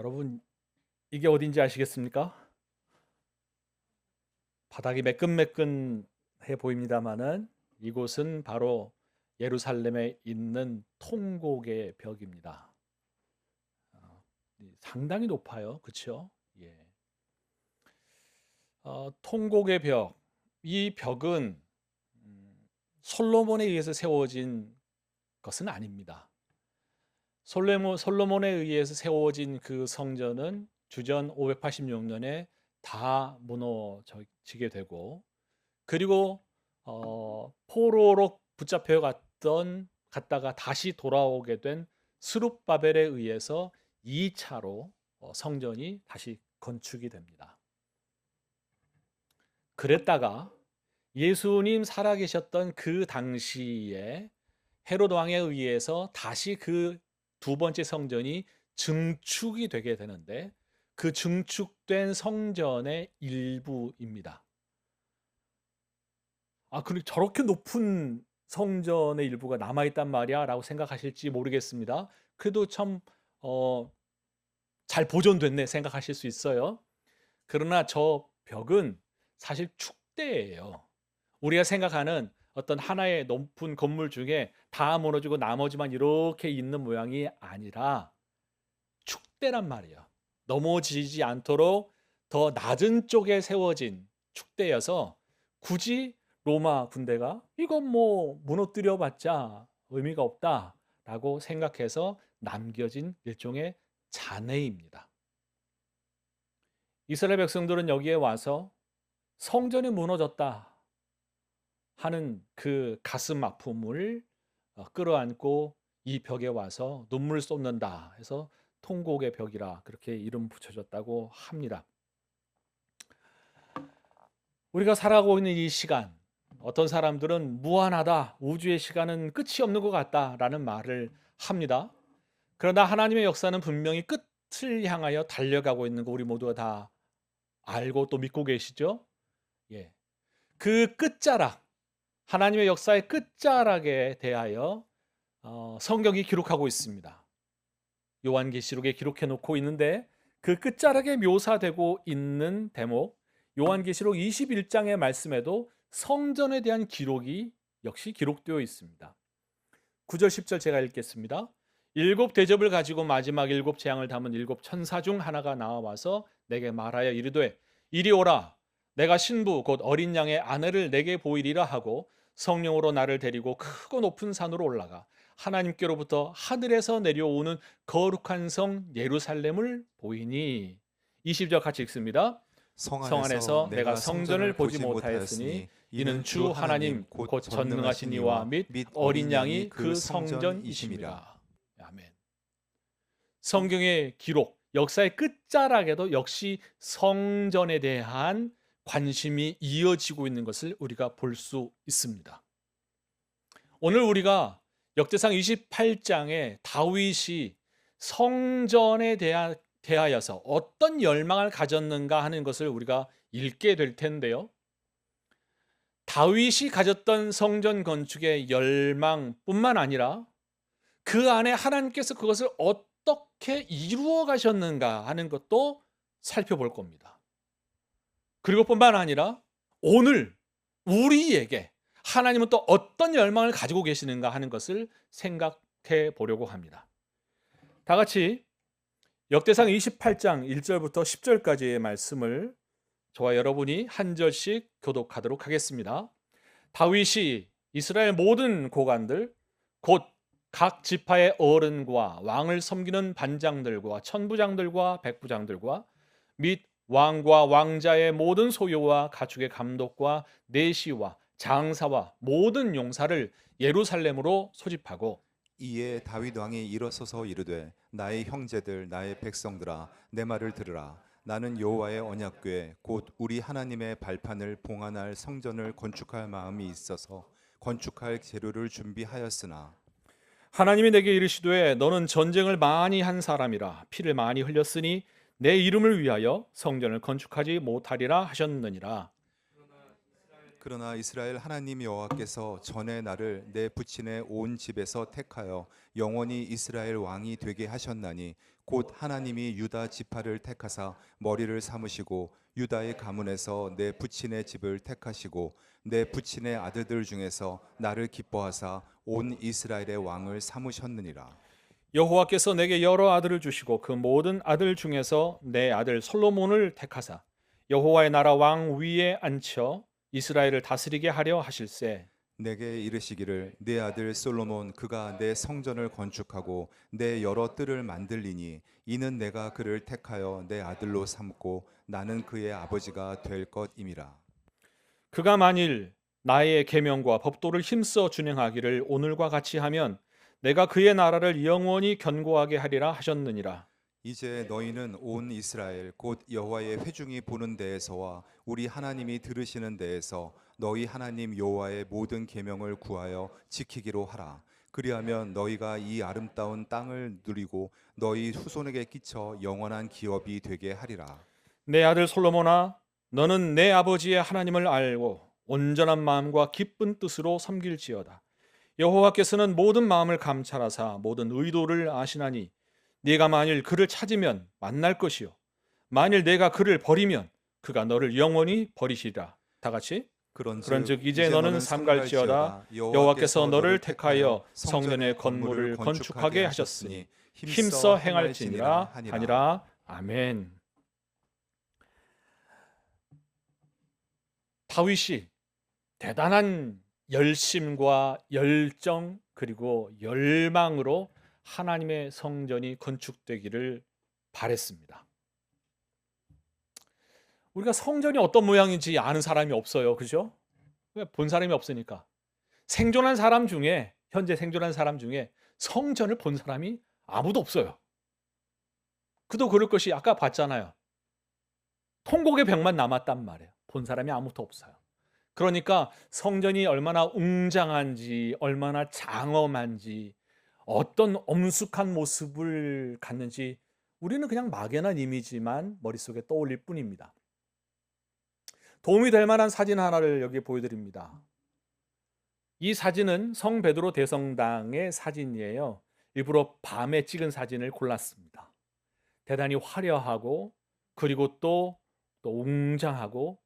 여러분, 이게 어딘지 아시겠습니까? 바닥이 매끈매끈해 보입니다마는 이곳은 바로 예루살렘에 있는 통곡의 벽입니다. 상당히 높아요. 그렇죠? 예. 통곡의 벽. 이 벽은 솔로몬에 의해서 세워진 것은 아닙니다. 솔로몬에 의해서 세워진 그 성전은 주전 586년에 다 무너지게 되고, 그리고 포로로 붙잡혀 갔다가 다시 돌아오게 된 스룹바벨에 의해서 2차로 성전이 다시 건축이 됩니다. 그랬다가 예수님 살아계셨던 그 당시에 헤롯 왕에 의해서 다시 그 두 번째 성전이 증축이 되게 되는데, 그 증축된 성전의 일부입니다. 그리고 저렇게 높은 성전의 일부가 남아있단 말이야 라고 생각하실지 모르겠습니다. 그래도 참 잘 보존됐네 생각하실 수 있어요. 그러나 저 벽은 사실 축대예요. 우리가 생각하는 어떤 하나의 높은 건물 중에 다 무너지고 나머지만 이렇게 있는 모양이 아니라 축대란 말이에요. 넘어지지 않도록 더 낮은 쪽에 세워진 축대여서, 굳이 로마 군대가 이건 뭐 무너뜨려 봤자 의미가 없다라고 생각해서 남겨진 일종의 잔해입니다. 이스라엘 백성들은 여기에 와서 성전이 무너졌다 하는 그 가슴 아픔을 끌어안고 이 벽에 와서 눈물 쏟는다 해서 통곡의 벽이라 그렇게 이름 붙여졌다고 합니다. 우리가 살아가고 있는 이 시간, 어떤 사람들은 무한하다, 우주의 시간은 끝이 없는 것 같다라는 말을 합니다. 그러나 하나님의 역사는 분명히 끝을 향하여 달려가고 있는 거 우리 모두가 다 알고 또 믿고 계시죠? 예. 그 끝자락, 하나님의 역사의 끝자락에 대하여 성경이 기록하고 있습니다. 요한계시록에 기록해 놓고 있는데, 그 끝자락에 묘사되고 있는 대목, 요한계시록 21장의 말씀에도 성전에 대한 기록이 역시 기록되어 있습니다. 9절 10절 제가 읽겠습니다. 일곱 대접을 가지고 마지막 일곱 재앙을 담은 일곱 천사 중 하나가 나와서 내게 말하여 이르되 이리 오라, 내가 신부 곧 어린 양의 아내를 내게 보이리라 하고 성령으로 나를 데리고 크고 높은 산으로 올라가 하나님께로부터 하늘에서 내려오는 거룩한 성 예루살렘을 보이니. 20절 같이 읽습니다. 성 안에서 내가 성전을 보지 못하였으니 이는 주 하나님 곧 전능하신 이와 및 어린 양이 그 성전이심이라. 아멘. 성경의 기록, 역사의 끝자락에도 역시 성전에 대한 관심이 이어지고 있는 것을 우리가 볼 수 있습니다. 오늘 우리가 역대상 28장에 다윗이 성전에 대하여서 어떤 열망을 가졌는가 하는 것을 우리가 읽게 될 텐데요. 다윗이 가졌던 성전 건축의 열망뿐만 아니라 그 안에 하나님께서 그것을 어떻게 이루어 가셨는가 하는 것도 살펴볼 겁니다. 그리고 뿐만 아니라 오늘 우리에게 하나님은 또 어떤 열망을 가지고 계시는가 하는 것을 생각해 보려고 합니다. 다 같이 역대상 28장 1절부터 10절까지의 말씀을 저와 여러분이 한 절씩 교독하도록 하겠습니다. 다윗이 이스라엘 모든 고관들 곧 각 지파의 어른과 왕을 섬기는 반장들과 천부장들과 백부장들과 및 왕과 왕자의 모든 소유와 가축의 감독과 내시와 장사와 모든 용사를 예루살렘으로 소집하고 이에 다윗 왕이 일어서서 이르되 나의 형제들 나의 백성들아 내 말을 들으라. 나는 여호와의 언약궤 곧 우리 하나님의 발판을 봉안할 성전을 건축할 마음이 있어서 건축할 재료를 준비하였으나 하나님이 내게 이르시되 너는 전쟁을 많이 한 사람이라 피를 많이 흘렸으니 내 이름을 위하여 성전을 건축하지 못하리라 하셨느니라. 그러나 이스라엘 하나님 여호와께서 전에 나를 내 부친의 온 집에서 택하여 영원히 이스라엘 왕이 되게 하셨나니 곧 하나님이 유다 지파를 택하사 머리를 삼으시고 유다의 가문에서 내 부친의 집을 택하시고 내 부친의 아들들 중에서 나를 기뻐하사 온 이스라엘의 왕을 삼으셨느니라. 여호와께서 내게 여러 아들을 주시고 그 모든 아들 중에서 내 아들 솔로몬을 택하사 여호와의 나라 왕 위에 앉혀 이스라엘을 다스리게 하려 하실세. 내게 이르시기를 내 아들 솔로몬 그가 내 성전을 건축하고 내 여러 뜰을 만들리니 이는 내가 그를 택하여 내 아들로 삼고 나는 그의 아버지가 될 것임이라. 그가 만일 나의 계명과 법도를 힘써 준행하기를 오늘과 같이 하면 내가 그의 나라를 영원히 견고하게 하리라 하셨느니라. 이제 너희는 온 이스라엘 곧 여호와의 회중이 보는 데에서와 우리 하나님이 들으시는 데에서 너희 하나님 여호와의 모든 계명을 구하여 지키기로 하라. 그리하면 너희가 이 아름다운 땅을 누리고 너희 후손에게 끼쳐 영원한 기업이 되게 하리라. 내 아들 솔로몬아, 너는 내 아버지의 하나님을 알고 온전한 마음과 기쁜 뜻으로 섬길지어다. 여호와께서는 모든 마음을 감찰하사 모든 의도를 아시나니 네가 만일 그를 찾으면 만날 것이요 만일 내가 그를 버리면 그가 너를 영원히 버리시리라. 다 같이. 그런즉 이제 너는 삼갈지어다. 여호와께서 너를 택하여 성전의 건물을 건축하게 하셨으니 힘써 행할지니라 하니라. 아멘. 다윗이 대단한 열심과 열정 그리고 열망으로 하나님의 성전이 건축되기를 바랬습니다. 우리가 성전이 어떤 모양인지 아는 사람이 없어요. 그죠? 본 사람이 없으니까. 생존한 사람 중에, 현재 생존한 사람 중에 성전을 본 사람이 아무도 없어요. 그도 그럴 것이 아까 봤잖아요. 통곡의 벽만 남았단 말이에요. 본 사람이 아무도 없어요. 그러니까 성전이 얼마나 웅장한지, 얼마나 장엄한지, 어떤 엄숙한 모습을 갖는지 우리는 그냥 막연한 이미지만 머릿속에 떠올릴 뿐입니다. 도움이 될 만한 사진 하나를 여기 보여드립니다. 이 사진은 성 베드로 대성당의 사진이에요. 일부러 밤에 찍은 사진을 골랐습니다. 대단히 화려하고 그리고 또 웅장하고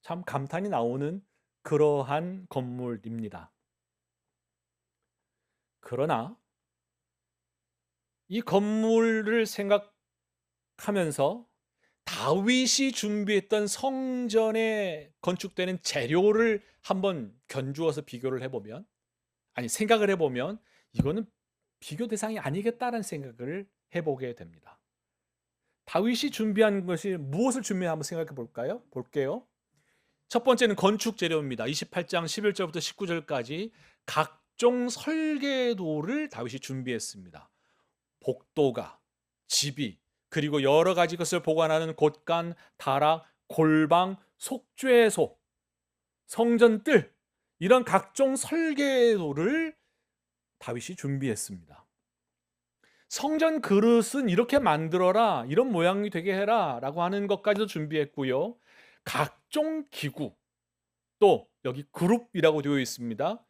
참 감탄이 나오는 그러한 건물입니다. 그러나 이 건물을 생각하면서 다윗이 준비했던 성전에 건축되는 재료를 한번 견주어서 비교를 해보면, 생각을 해보면 이거는 비교 대상이 아니겠다라는 생각을 해보게 됩니다. 다윗이 준비한 것이 무엇을 준비해 한번 생각해 볼게요. 첫 번째는 건축 재료입니다. 28장 11절부터 19절까지 각종 설계도를 다윗이 준비했습니다. 복도가, 지비, 그리고 여러 가지 것을 보관하는 곳간, 다락, 골방, 속죄소, 성전뜰, 이런 각종 설계도를 다윗이 준비했습니다. 성전 그릇은 이렇게 만들어라, 이런 모양이 되게 해라 라고 하는 것까지도 준비했고요. 각종 기구, 또 여기 그룹이라고 되어 있습니다.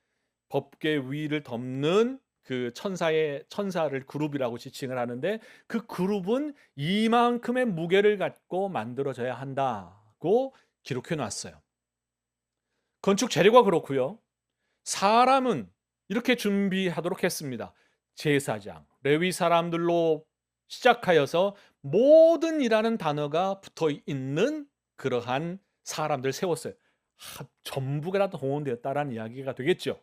법궤 위를 덮는 그 천사를 그룹이라고 지칭을 하는데, 그 그룹은 이만큼의 무게를 갖고 만들어져야 한다고 기록해 놨어요. 건축 재료가 그렇고요. 사람은 이렇게 준비하도록 했습니다. 제사장, 레위 사람들로 시작하여서 모든 이라는 단어가 붙어 있는 그러한 사람들 세웠어요. 전부가 다 동원되었다라는 이야기가 되겠죠.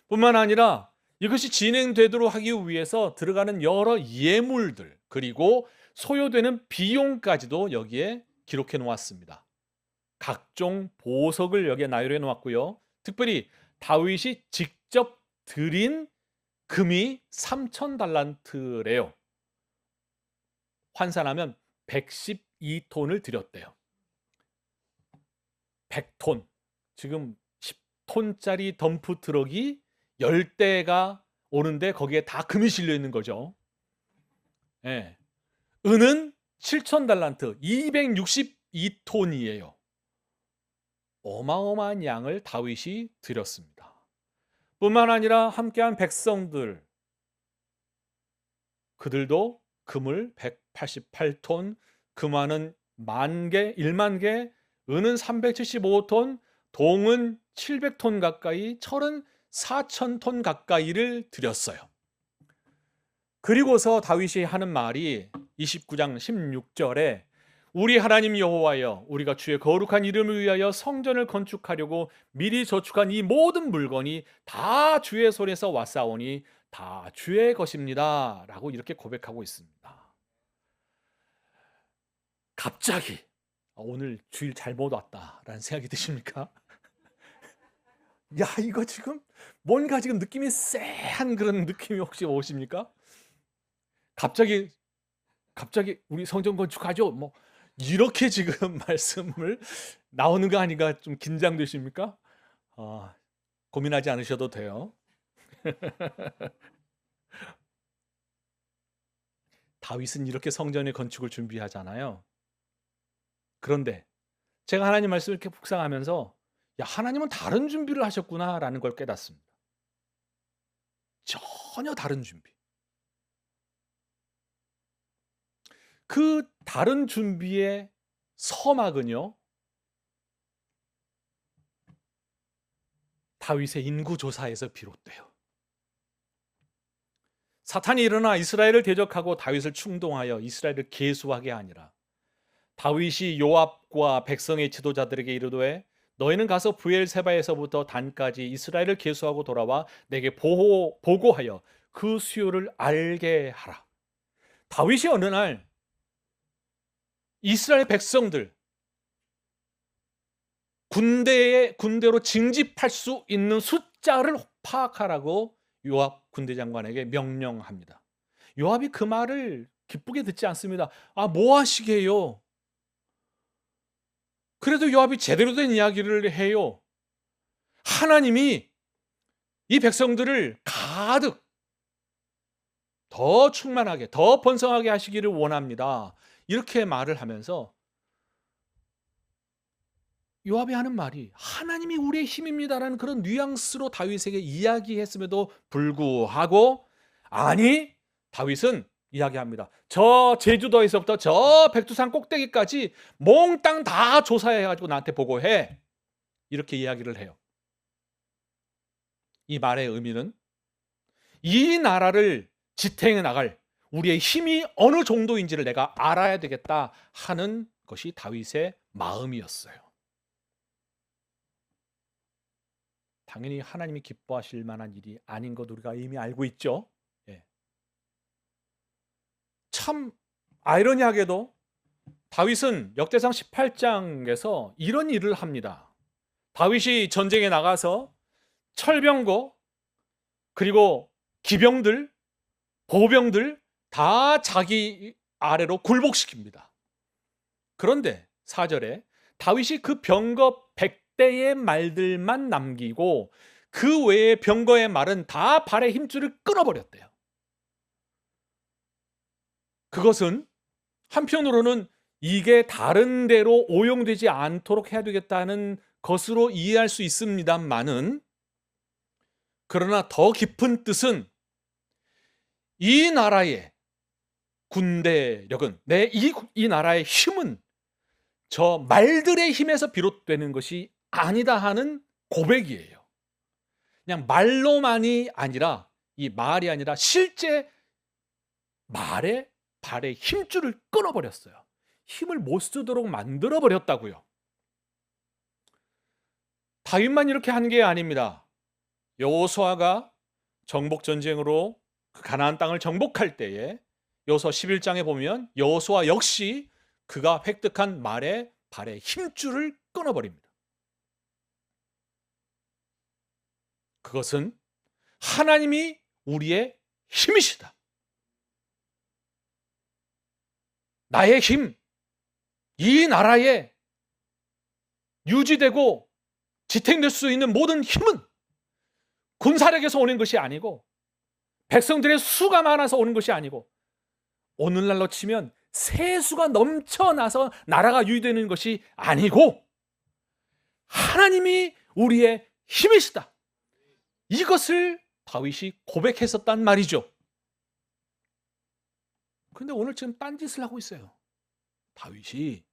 뿐만 아니라 이것이 진행되도록 하기 위해서 들어가는 여러 예물들, 그리고 소요되는 비용까지도 여기에 기록해 놓았습니다. 각종 보석을 여기에 나열해 놓았고요. 특별히 다윗이 직접 드린 금이 3,000달란트래요. 환산하면 112톤을 드렸대요. 100톤. 지금 10톤짜리 덤프 트럭이 10대가 오는데 거기에 다 금이 실려 있는 거죠. 예. 은은 7,000달란트, 262톤이에요. 어마어마한 양을 다윗이 드렸습니다. 뿐만 아니라 함께한 백성들, 그들도 금을 188톤, 금화는 10,000개, 10,000개, 은은 375톤, 동은 700톤 가까이, 철은 4,000톤 가까이를 드렸어요. 그리고서 다윗이 하는 말이 29장 16절에 우리 하나님 여호와여, 우리가 주의 거룩한 이름을 위하여 성전을 건축하려고 미리 저축한 이 모든 물건이 다 주의 손에서 왔사오니 다 주의 것입니다 라고 이렇게 고백하고 있습니다. 갑자기 오늘 주일 잘못 왔다라는 생각이 드십니까? 야, 이거 지금 뭔가 지금 느낌이 쎄한 그런 느낌이 혹시 오십니까? 갑자기 우리 성전 건축하죠? 뭐 이렇게 지금 말씀을 나오는 거 아닌가 좀 긴장되십니까? 고민하지 않으셔도 돼요. 다윗은 이렇게 성전의 건축을 준비하잖아요. 그런데 제가 하나님 말씀을 이렇게 묵상하면서 야, 하나님은 다른 준비를 하셨구나라는 걸 깨닫습니다. 전혀 다른 준비. 그 다른 준비의 서막은요, 다윗의 인구조사에서 비롯돼요. 사탄이 일어나 이스라엘을 대적하고 다윗을 충동하여 이스라엘을 계수하게 아니라 다윗이 요압과 백성의 지도자들에게 이르되 너희는 가서 브엘세바에서부터 단까지 이스라엘을 계수하고 돌아와 내게 보고하여 그 수요를 알게 하라. 다윗이 어느 날 이스라엘 백성들 군대로 징집할 수 있는 숫자를 파악하라고 요압 군대장관에게 명령합니다. 요압이 그 말을 기쁘게 듣지 않습니다. 뭐 하시게요? 그래도 요압이 제대로 된 이야기를 해요. 하나님이 이 백성들을 가득 더 충만하게, 더 번성하게 하시기를 원합니다. 이렇게 말을 하면서 요압이 하는 말이 하나님이 우리의 힘입니다라는 그런 뉘앙스로 다윗에게 이야기했음에도 불구하고 아니, 다윗은 이야기합니다. 저 제주도에서부터 저 백두산 꼭대기까지 몽땅 다 조사해가지고 나한테 보고해. 이렇게 이야기를 해요. 이 말의 의미는 이 나라를 지탱해 나갈 우리의 힘이 어느 정도인지를 내가 알아야 되겠다 하는 것이 다윗의 마음이었어요. 당연히 하나님이 기뻐하실 만한 일이 아닌 것 우리가 이미 알고 있죠. 참 아이러니하게도 다윗은 역대상 18장에서 이런 일을 합니다. 다윗이 전쟁에 나가서 철병거 그리고 기병들, 보병들 다 자기 아래로 굴복시킵니다. 그런데 4절에 다윗이 그 병거 100대의 말들만 남기고 그 외의 병거의 말은 다 발의 힘줄을 끊어버렸대요. 그것은 한편으로는 이게 다른 데로 오용되지 않도록 해야 되겠다는 것으로 이해할 수 있습니다만은, 그러나 더 깊은 뜻은 이 나라의 군대력은, 이 나라의 힘은 저 말들의 힘에서 비롯되는 것이 아니다 하는 고백이에요. 그냥 말로만이 아니라, 이 말이 아니라 실제 말에 발의 힘줄을 끊어버렸어요. 힘을 못 쓰도록 만들어버렸다고요. 다윗만 이렇게 한 게 아닙니다. 여호수아가 정복전쟁으로 가나안 땅을 정복할 때에 여호수아 11장에 보면 여호수아 역시 그가 획득한 말의 발의 힘줄을 끊어버립니다. 그것은 하나님이 우리의 힘이시다. 나의 힘, 이 나라에 유지되고 지탱될 수 있는 모든 힘은 군사력에서 오는 것이 아니고, 백성들의 수가 많아서 오는 것이 아니고, 오늘날로 치면 세수가 넘쳐나서 나라가 유지되는 것이 아니고 하나님이 우리의 힘이시다. 이것을 다윗이 고백했었단 말이죠. 근데 오늘 지금 딴짓을 하고 있어요. 다윗이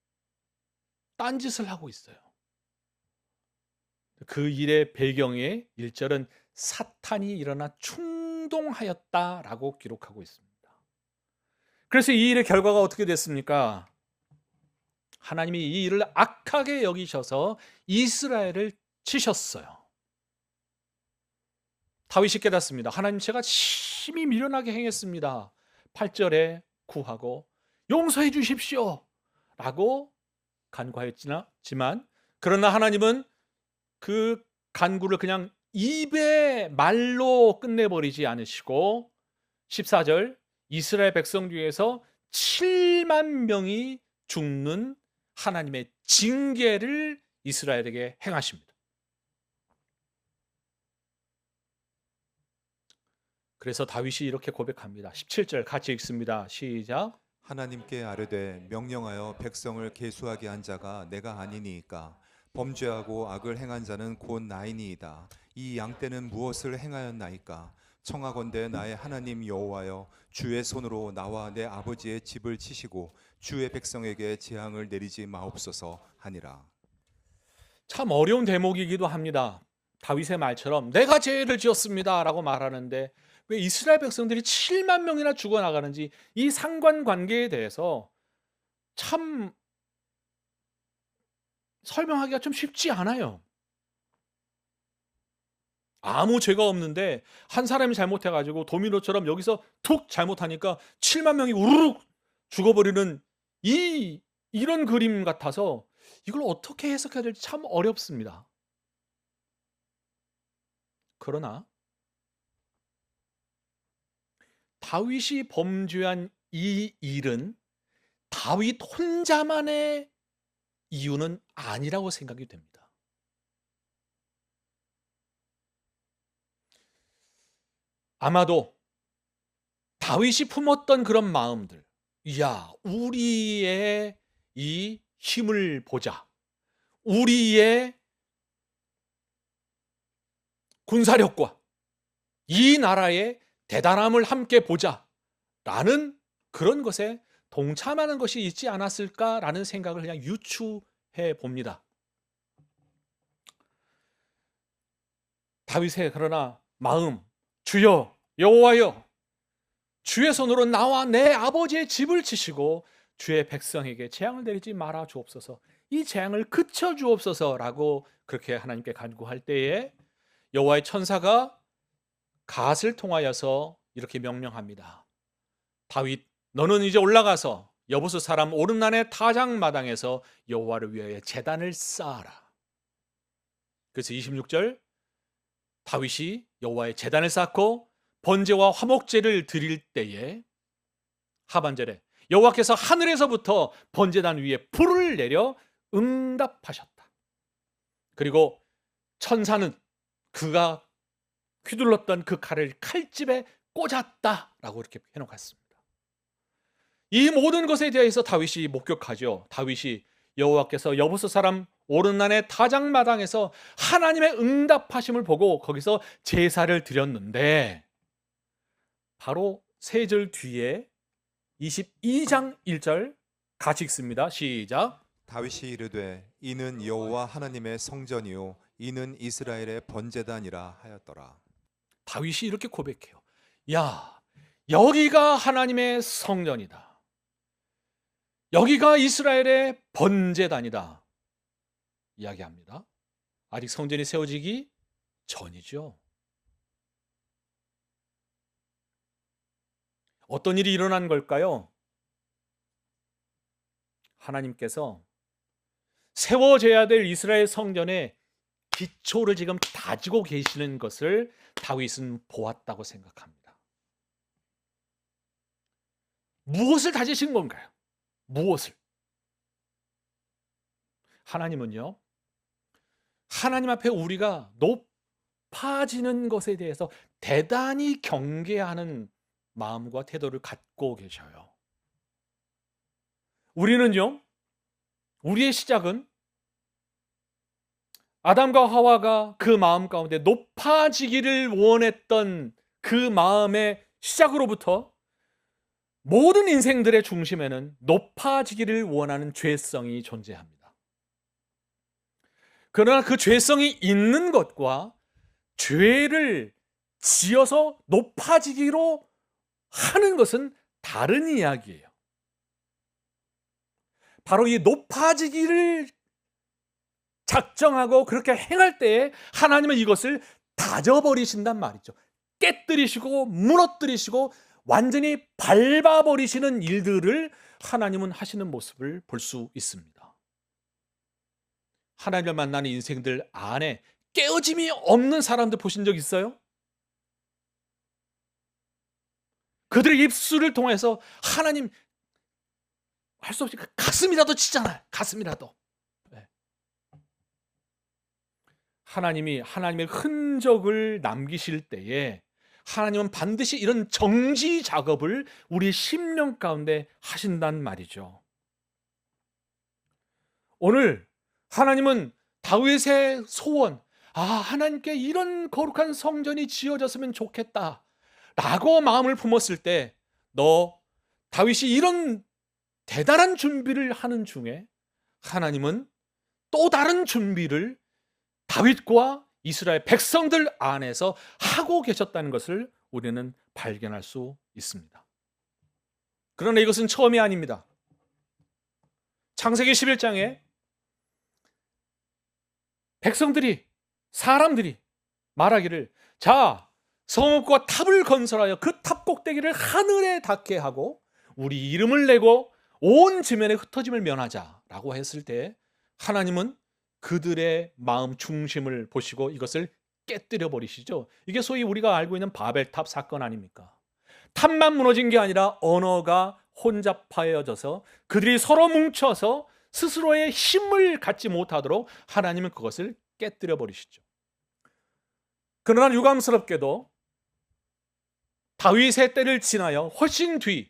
딴짓을 하고 있어요. 그 일의 배경에 1절은 사탄이 일어나 충동하였다라고 기록하고 있습니다. 그래서 이 일의 결과가 어떻게 됐습니까? 하나님이 이 일을 악하게 여기셔서 이스라엘을 치셨어요. 다윗이 깨닫습니다. 하나님, 제가 심히 미련하게 행했습니다. 8절에 구하고 용서해 주십시오 라고 간구하였지만, 그러나 하나님은 그 간구를 그냥 입의 말로 끝내버리지 않으시고 14절, 이스라엘 백성 중에서 7만 명이 죽는 하나님의 징계를 이스라엘에게 행하십니다. 그래서 다윗이 이렇게 고백합니다. 17절 같이 읽습니다. 시작. 하나님께 아뢰되 명령하여 백성을 계수하게 한 자가 내가 아니니이까 범죄하고 악을 행한 자는 곧 나이니이다. 이 양떼는 무엇을 행하였나이까? 청하건대 나의 하나님 여호와여, 주의 손으로 나와 내 아버지의 집을 치시고 주의 백성에게 재앙을 내리지 마옵소서 하니라. 참 어려운 대목이기도 합니다. 다윗의 말처럼 내가 죄를 지었습니다 라고 말하는데 왜 이스라엘 백성들이 7만 명이나 죽어나가는지 이 상관관계에 대해서 참 설명하기가 좀 쉽지 않아요. 아무 죄가 없는데 한 사람이 잘못해가지고 도미노처럼 여기서 툭 잘못하니까 7만 명이 우르르 죽어버리는 이런 그림 같아서 이걸 어떻게 해석해야 될지 참 어렵습니다. 그러나 다윗이 범죄한 이 일은 다윗 혼자만의 이유는 아니라고 생각이 됩니다. 아마도 다윗이 품었던 그런 마음들, 야, 우리의 이 힘을 보자, 우리의 군사력과 이 나라의 대단함을 함께 보자 라는 그런 것에 동참하는 것이 있지 않았을까라는 생각을 그냥 유추해 봅니다. 다윗의 그러나 마음, 주여 여호와여, 주의 손으로 나와 내 아버지의 집을 치시고 주의 백성에게 재앙을 내리지 말아 주옵소서, 이 재앙을 그쳐 주옵소서라고 그렇게 하나님께 간구할 때에 여호와의 천사가 갓을 통하여서 이렇게 명령합니다. 다윗, 너는 이제 올라가서 여부스 사람 오른난의 타작마당에서 여호와를 위하여 제단을 쌓아라. 그래서 26절, 다윗이 여호와의 제단을 쌓고 번제와 화목제를 드릴 때에 하반절에 여호와께서 하늘에서부터 번제단 위에 불을 내려 응답하셨다. 그리고 천사는 그가 휘둘렀던 그 칼을 칼집에 꽂았다라고 이렇게 해놓았습니다. 이 모든 것에 대해서 다윗이 목격하죠. 다윗이 여호와께서 여부스 사람 오른난의 타작마당에서 하나님의 응답하심을 보고 거기서 제사를 드렸는데, 바로 3절 뒤에 22장 1절 같이 읽습니다. 시작. 다윗이 이르되 이는 여호와 하나님의 성전이요 이는 이스라엘의 번제단이라 하였더라. 다윗이 이렇게 고백해요. 야, 여기가 하나님의 성전이다. 여기가 이스라엘의 번제단이다. 이야기합니다. 아직 성전이 세워지기 전이죠. 어떤 일이 일어난 걸까요? 하나님께서 세워져야 될 이스라엘 성전의 기초를 지금 다지고 계시는 것을 다윗은 보았다고 생각합니다. 무엇을 다지신 건가요? 무엇을? 하나님은요, 하나님 앞에 우리가 높아지는 것에 대해서 대단히 경계하는 마음과 태도를 갖고 계셔요. 우리는요, 우리의 시작은 아담과 하와가 그 마음 가운데 높아지기를 원했던 그 마음의 시작으로부터 모든 인생들의 중심에는 높아지기를 원하는 죄성이 존재합니다. 그러나 그 죄성이 있는 것과 죄를 지어서 높아지기로 하는 것은 다른 이야기예요. 바로 이 높아지기를 작정하고 그렇게 행할 때에 하나님은 이것을 다져버리신단 말이죠. 깨뜨리시고 무너뜨리시고 완전히 밟아버리시는 일들을 하나님은 하시는 모습을 볼 수 있습니다. 하나님을 만나는 인생들 안에 깨어짐이 없는 사람들 보신 적 있어요? 그들의 입술을 통해서 하나님 할 수 없이 가슴이라도 치잖아요. 가슴이라도. 네. 하나님이 하나님의 흔적을 남기실 때에 하나님은 반드시 이런 정지 작업을 우리 심령 가운데 하신단 말이죠. 오늘 하나님은 다윗의 소원, 하나님께 이런 거룩한 성전이 지어졌으면 좋겠다 라고 마음을 품었을 때 다윗이 이런 대단한 준비를 하는 중에 하나님은 또 다른 준비를 다윗과 이스라엘 백성들 안에서 하고 계셨다는 것을 우리는 발견할 수 있습니다. 그러나 이것은 처음이 아닙니다. 창세기 11장에 사람들이 말하기를, 자, 성읍과 탑을 건설하여 그 탑 꼭대기를 하늘에 닿게 하고 우리 이름을 내고 온 지면에 흩어짐을 면하자라고 했을 때 하나님은 그들의 마음 중심을 보시고 이것을 깨뜨려 버리시죠. 이게 소위 우리가 알고 있는 바벨탑 사건 아닙니까? 탑만 무너진 게 아니라 언어가 혼잡하여져서 그들이 서로 뭉쳐서 스스로의 힘을 갖지 못하도록 하나님은 그것을 깨뜨려 버리시죠. 그러나 유감스럽게도 다윗의 때를 지나여 훨씬 뒤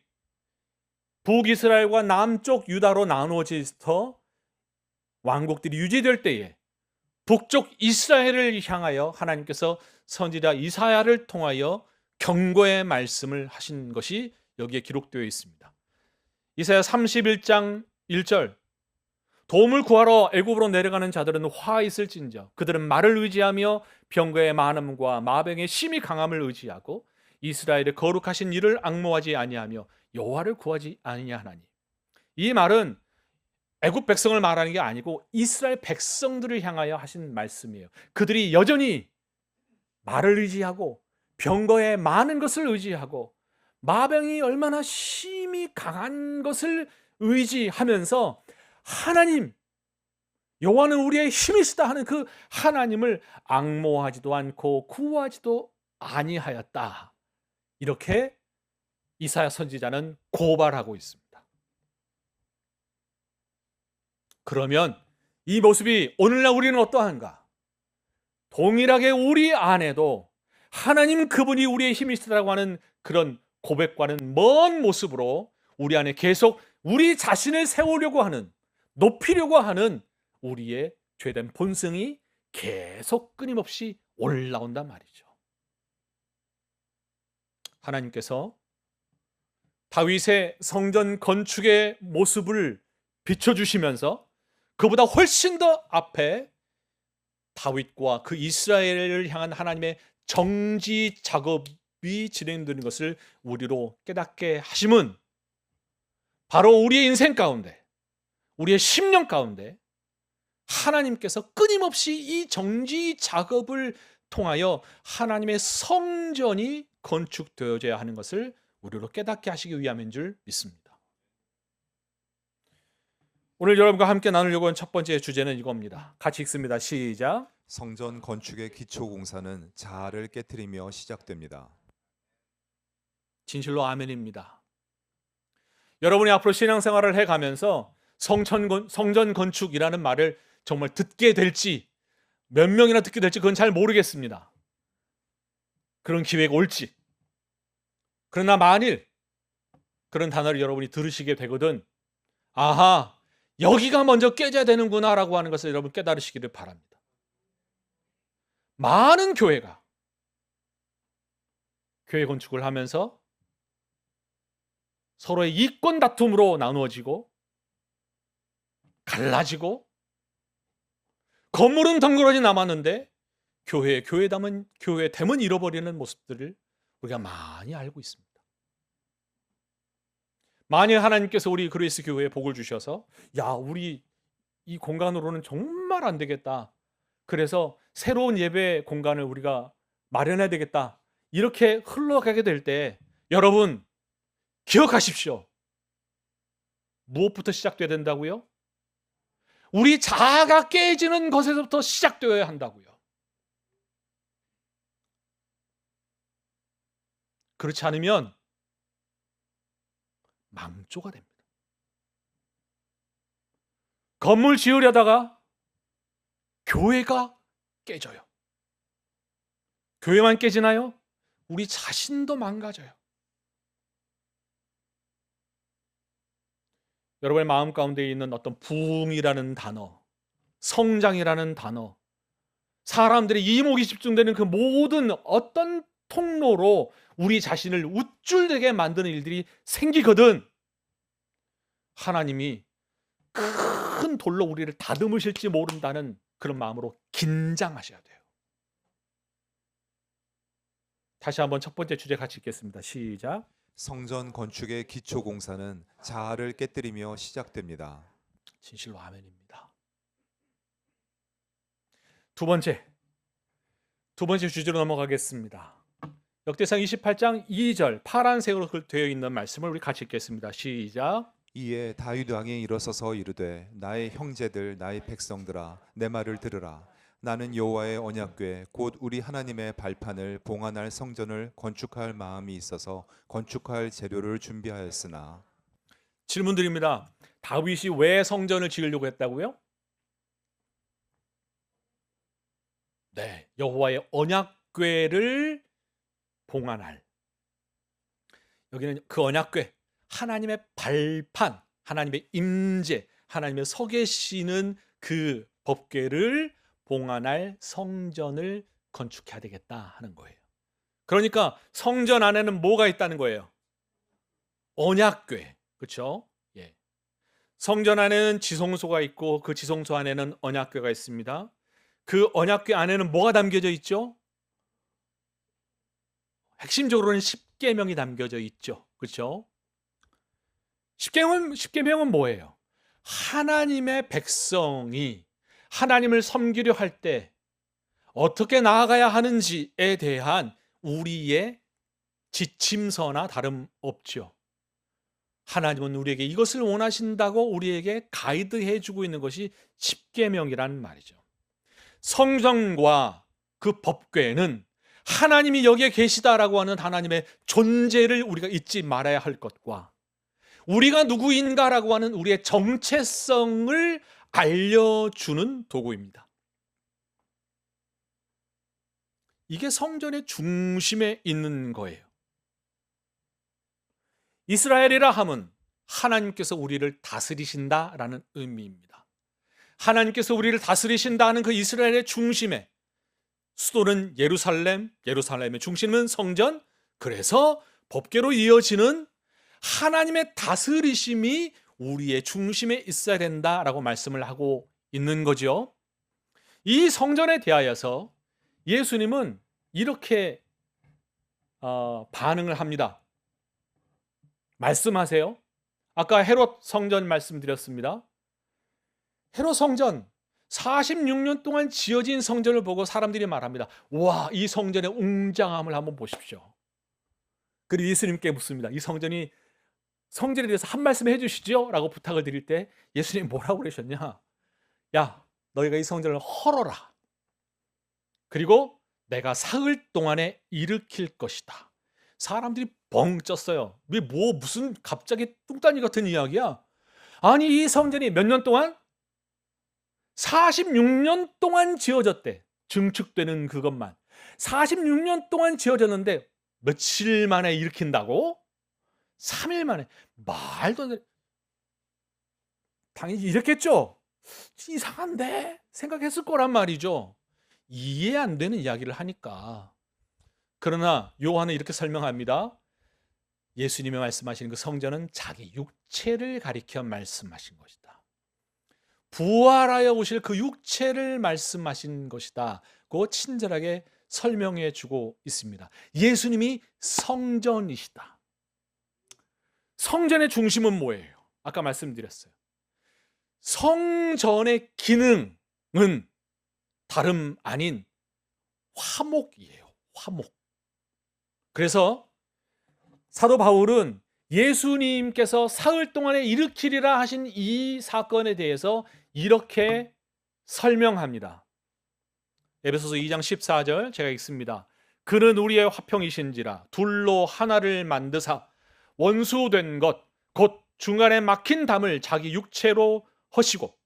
북이스라엘과 남쪽 유다로 나누어져서 왕국들이 유지될 때에 북쪽 이스라엘을 향하여 하나님께서 선지자 이사야를 통하여 경고의 말씀을 하신 것이 여기에 기록되어 있습니다. 이사야 31장 1절, 도움을 구하러 애굽으로 내려가는 자들은 화 있을진저 그들은 말을 의지하며 병거의 많음과 마병의 심히 강함을 의지하고 이스라엘의 거룩하신 이를 앙모하지 아니하며 여호와를 구하지 아니하나니. 이 말은 애굽 백성을 말하는 게 아니고 이스라엘 백성들을 향하여 하신 말씀이에요. 그들이 여전히 말을 의지하고 병거의 많은 것을 의지하고 마병이 얼마나 심히 강한 것을 의지하면서 하나님, 여호와는 우리의 힘이시다 하는 그 하나님을 앙모하지도 않고 구하지도 아니하였다. 이렇게 이사야 선지자는 고발하고 있습니다. 그러면 이 모습이 오늘날 우리는 어떠한가? 동일하게 우리 안에도 하나님 그분이 우리의 힘이시다라고 하는 그런 고백과는 먼 모습으로 우리 안에 계속 우리 자신을 세우려고 하는, 높이려고 하는 우리의 죄된 본성이 계속 끊임없이 올라온단 말이죠. 하나님께서 다윗의 성전 건축의 모습을 비춰주시면서 그보다 훨씬 더 앞에 다윗과 그 이스라엘을 향한 하나님의 정지 작업이 진행되는 것을 우리로 깨닫게 하심은 바로 우리의 인생 가운데, 우리의 심령 가운데 하나님께서 끊임없이 이 정지 작업을 통하여 하나님의 성전이 건축되어져야 하는 것을 우리로 깨닫게 하시기 위함인 줄 믿습니다. 오늘 여러분과 함께 나누려고 하는 첫 번째 주제는 이겁니다. 같이 읽습니다. 시작. 성전 건축의 기초 공사는 자아를 깨트리며 시작됩니다. 진실로 아멘입니다. 여러분이 앞으로 신앙생활을 해가면서 성전 건축이라는 말을 정말 듣게 될지 몇 명이나 듣게 될지 그건 잘 모르겠습니다. 그런 기회가 올지. 그러나 만일 그런 단어를 여러분이 들으시게 되거든, 아하, 여기가 먼저 깨져야 되는구나 라고 하는 것을 여러분 깨달으시기를 바랍니다. 많은 교회가 교회 건축을 하면서 서로의 이권 다툼으로 나누어지고 갈라지고 건물은 덩그러니 남았는데 교회됨은 잃어버리는 모습들을 우리가 많이 알고 있습니다. 만약 하나님께서 우리 그리스 교회에 복을 주셔서 우리 이 공간으로는 정말 안 되겠다. 그래서 새로운 예배 공간을 우리가 마련해야 되겠다. 이렇게 흘러가게 될 때 여러분 기억하십시오. 무엇부터 시작돼야 된다고요? 우리 자아가 깨지는 것에서부터 시작되어야 한다고요. 그렇지 않으면 망조가 됩니다. 건물 지으려다가 교회가 깨져요. 교회만 깨지나요? 우리 자신도 망가져요. 여러분의 마음 가운데 있는 어떤 부흥이라는 단어, 성장이라는 단어, 사람들의 이목이 집중되는 그 모든 어떤 통로로 우리 자신을 우쭐대게 만드는 일들이 생기거든 하나님이 큰 돌로 우리를 다듬으실지 모른다는 그런 마음으로 긴장하셔야 돼요. 다시 한번 첫 번째 주제 같이 읽겠습니다. 시작. 성전 건축의 기초 공사는 자아를 깨뜨리며 시작됩니다. 진실로 아멘입니다. 두 번째 주제로 넘어가겠습니다. 역대상 28장 2절 파란색으로 되어 있는 말씀을 우리 같이 읽겠습니다. 시작. 이에 다윗 왕이 일어서서 이르되 나의 형제들 나의 백성들아 내 말을 들으라. 나는 여호와의 언약궤 곧 우리 하나님의 발판을 봉안할 성전을 건축할 마음이 있어서 건축할 재료를 준비하였으나. 질문 드립니다. 다윗이 왜 성전을 지으려고 했다고요? 네, 여호와의 언약궤를 봉안할. 여기는 그 언약궤, 하나님의 발판, 하나님의 임재, 하나님의 서 계시는 그 법궤를 봉안할 성전을 건축해야 되겠다 하는 거예요. 그러니까 성전 안에는 뭐가 있다는 거예요? 언약궤. 그렇죠? 예. 성전 안에는 지성소가 있고 그 지성소 안에는 언약궤가 있습니다. 그 언약궤 안에는 뭐가 담겨져 있죠? 핵심적으로는 십계명이 담겨져 있죠. 그렇죠? 십계명은 뭐예요? 하나님의 백성이 하나님을 섬기려 할 때 어떻게 나아가야 하는지에 대한 우리의 지침서나 다름없죠. 하나님은 우리에게 이것을 원하신다고 우리에게 가이드해 주고 있는 것이 십계명이라는 말이죠. 성전과 그 법궤는 하나님이 여기에 계시다라고 하는 하나님의 존재를 우리가 잊지 말아야 할 것과 우리가 누구인가라고 하는 우리의 정체성을 알려주는 도구입니다. 이게 성전의 중심에 있는 거예요. 이스라엘이라 함은 하나님께서 우리를 다스리신다라는 의미입니다. 하나님께서 우리를 다스리신다는 그 이스라엘의 중심에 수도는 예루살렘의 중심은 성전, 그래서 법궤로 이어지는 하나님의 다스리심이 우리의 중심에 있어야 된다라고 말씀을 하고 있는 거죠. 이 성전에 대하여서 예수님은 이렇게 반응을 합니다. 말씀하세요. 아까 헤롯 성전 말씀드렸습니다. 헤롯 성전 46년 동안 지어진 성전을 보고 사람들이 말합니다. 와, 이 성전의 웅장함을 한번 보십시오. 그리고 예수님께 묻습니다. 이 성전에 대해서 한 말씀 해주시죠? 라고 부탁을 드릴 때 예수님이 뭐라고 그러셨냐? 야, 너희가 이 성전을 헐어라. 그리고 내가 사흘 동안에 일으킬 것이다. 사람들이 벙 쪘어요. 무슨 갑자기 뚱딴이 같은 이야기야? 아니, 이 성전이 몇 년 동안? 46년 동안 지어졌대. 증축되는 그것만 46년 동안 지어졌는데 며칠 만에 일으킨다고? 3일 만에. 말도 안 돼. 당연히 이랬겠죠. 이상한데 생각했을 거란 말이죠. 이해 안 되는 이야기를 하니까. 그러나 요한은 이렇게 설명합니다. 예수님이 말씀하시는 그 성전은 자기 육체를 가리켜 말씀하신 것이다. 부활하여 오실 그 육체를 말씀하신 것이다. 고 친절하게 설명해 주고 있습니다. 예수님이 성전이시다. 성전의 중심은 뭐예요? 아까 말씀드렸어요. 성전의 기능은 다름 아닌 화목이에요. 화목. 그래서 사도 바울은 예수님께서 사흘 동안에 일으키리라 하신 이 사건에 대해서 이렇게 설명합니다. 에베소서 2장 14절 제가 읽습니다. 그는 우리의 화평이신지라 둘로 하나를 만드사 원수된 것 곧 중간에 막힌 담을 자기 육체로 허시고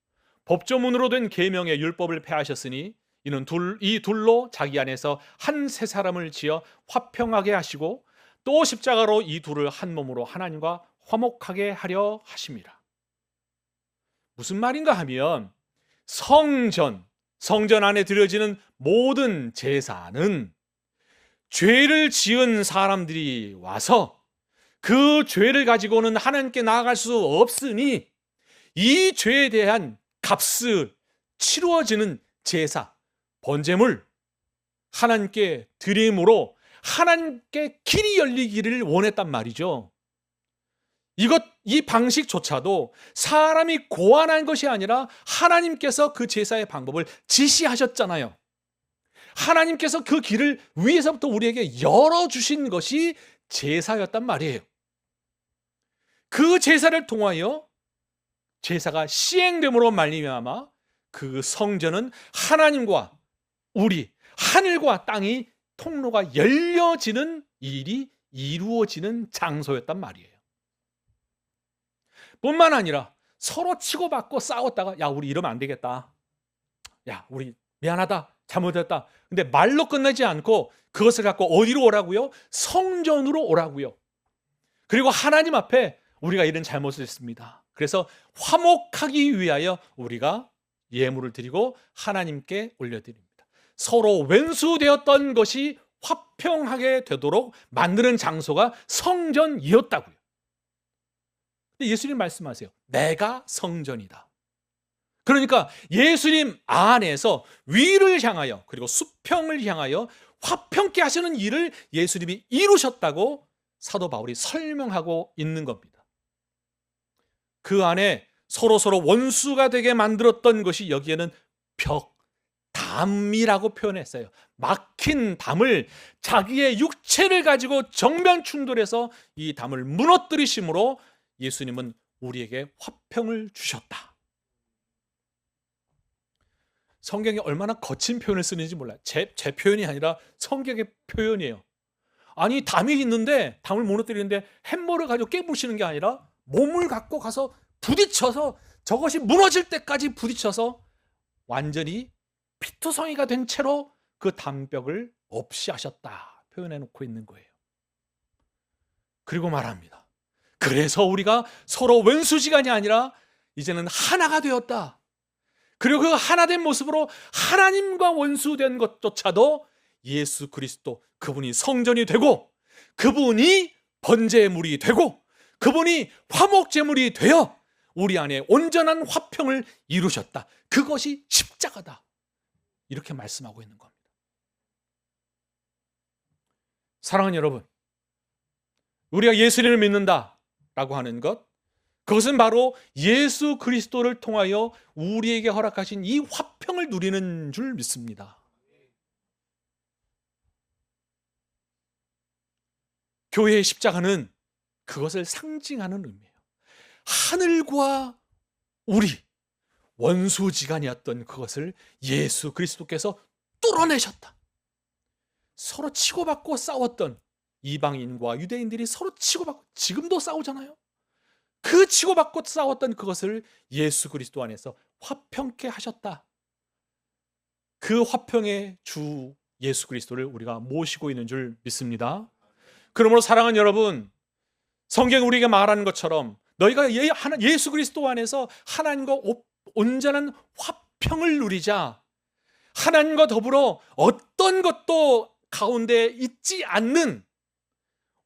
법조문으로 된 계명의 율법을 폐하셨으니 이는 이 둘로 자기 안에서 한 새 사람을 지어 화평하게 하시고 또 십자가로 이 둘을 한 몸으로 하나님과 화목하게 하려 하심이라. 무슨 말인가 하면 성전 안에 드려지는 모든 제사는 죄를 지은 사람들이 와서 그 죄를 가지고는 하나님께 나아갈 수 없으니 이 죄에 대한 값을 치루어지는 제사, 번제물 하나님께 드림으로 하나님께 길이 열리기를 원했단 말이죠. 이 방식조차도 사람이 고안한 것이 아니라 하나님께서 그 제사의 방법을 지시하셨잖아요. 하나님께서 그 길을 위에서부터 우리에게 열어주신 것이 제사였단 말이에요. 그 제사를 통하여 제사가 시행됨으로 말미암아 그 성전은 하나님과 우리, 하늘과 땅이 통로가 열려지는 일이 이루어지는 장소였단 말이에요. 뿐만 아니라 서로 치고받고 싸웠다가 야 우리 이러면 안 되겠다. 야 우리 미안하다. 잘못했다. 근데 말로 끝나지 않고 그것을 갖고 어디로 오라고요? 성전으로 오라고요. 그리고 하나님 앞에 우리가 이런 잘못을 했습니다. 그래서 화목하기 위하여 우리가 예물을 드리고 하나님께 올려드립니다. 서로 왼수되었던 것이 화평하게 되도록 만드는 장소가 성전이었다고요. 근데 예수님 말씀하세요. 내가 성전이다. 그러니까 예수님 안에서 위를 향하여 그리고 수평을 향하여 화평케 하시는 일을 예수님이 이루셨다고 사도 바울이 설명하고 있는 겁니다. 그 안에 서로 원수가 되게 만들었던 것이 여기에는 담이라고 표현했어요. 막힌 담을 자기의 육체를 가지고 정면 충돌해서 이 담을 무너뜨리심으로 예수님은 우리에게 화평을 주셨다. 성경이 얼마나 거친 표현을 쓰는지 몰라요. 제 표현이 아니라 성경의 표현이에요. 아니 담이 있는데 담을 무너뜨리는데 햄버를 가지고 깨부시는 게 아니라 몸을 갖고 가서 부딪혀서 저것이 무너질 때까지 부딪혀서 완전히 피투성이가 된 채로 그 담벽을 없이 하셨다 표현해 놓고 있는 거예요. 그리고 말합니다. 그래서 우리가 서로 왼수지간이 아니라 이제는 하나가 되었다. 그리고 그 하나된 모습으로 하나님과 원수된 것조차도 예수 그리스도 그분이 성전이 되고 그분이 번제물이 되고 그분이 화목제물이 되어 우리 안에 온전한 화평을 이루셨다. 그것이 십자가다. 이렇게 말씀하고 있는 겁니다. 사랑하는 여러분, 우리가 예수님을 믿는다라고 하는 것, 그것은 바로 예수 그리스도를 통하여 우리에게 허락하신 이 화평을 누리는 줄 믿습니다. 교회의 십자가는 그것을 상징하는 의미예요. 하늘과 우리 원수지간이었던 그것을 예수 그리스도께서 뚫어내셨다. 서로 치고받고 싸웠던 이방인과 유대인들이 서로 치고받고 지금도 싸우잖아요. 그 치고받고 싸웠던 그것을 예수 그리스도 안에서 화평케 하셨다. 그 화평의 주 예수 그리스도를 우리가 모시고 있는 줄 믿습니다. 그러므로 사랑하는 여러분, 성경이 우리에게 말하는 것처럼 너희가 예수 그리스도 안에서 하나님과 온전한 화평을 누리자. 하나님과 더불어 어떤 것도 가운데 있지 않는